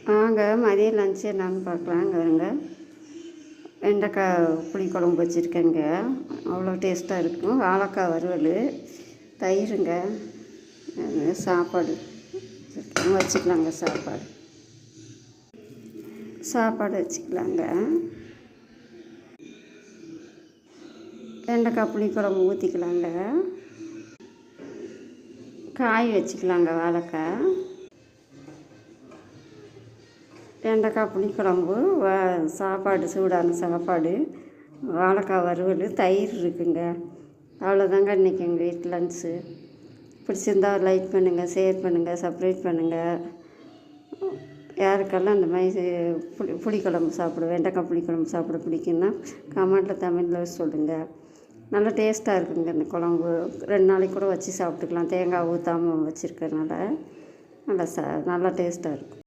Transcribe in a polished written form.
வாங்க மதியம் லஞ்சு என்னன்னு பார்க்கலாங்க. இருங்க, வெண்டைக்காய் புளிக்குழம்பு வச்சுருக்கேங்க. அவ்வளோ டேஸ்ட்டாக இருக்கும். வாழைக்காய் வறுவல், தயிருங்க, சாப்பாடு வச்சுக்கலாங்க. சாப்பாடு வச்சுக்கலாங்க. வெண்டைக்காய் புளிக்குழம்பு ஊற்றிக்கலாங்க. காய் வச்சுக்கலாங்க. வாழைக்காய், வெண்டைக்காய் புளிக்குழம்பு, சாப்பாடு, சூடான சாப்பாடு, வாழைக்காய் வறுவல், தயிர் இருக்குங்க. அவ்வளோதாங்க இன்றைக்கி எங்கள் வீட்டில் லன்ச்சு. பிடிச்சிருந்தால் லைக் பண்ணுங்கள், ஷேர் பண்ணுங்கள், சப்ஸ்கிரைப் பண்ணுங்கள். யாருக்கெல்லாம் இந்த மாதிரி புளிக்குழம்பு வெண்டைக்காய் புளிக்குழம்பு சாப்பிட பிடிக்குன்னா கமெண்ட்டில் தமிழில் சொல்லுங்கள். நல்லா டேஸ்ட்டாக இருக்குங்க இந்த குழம்பு. 2 நாளைக்கு கூட வச்சு சாப்பிட்டுக்கலாம். தேங்காய் ஊற்றாமல் வச்சுருக்கறனால நல்லா டேஸ்ட்டாக இருக்கும்.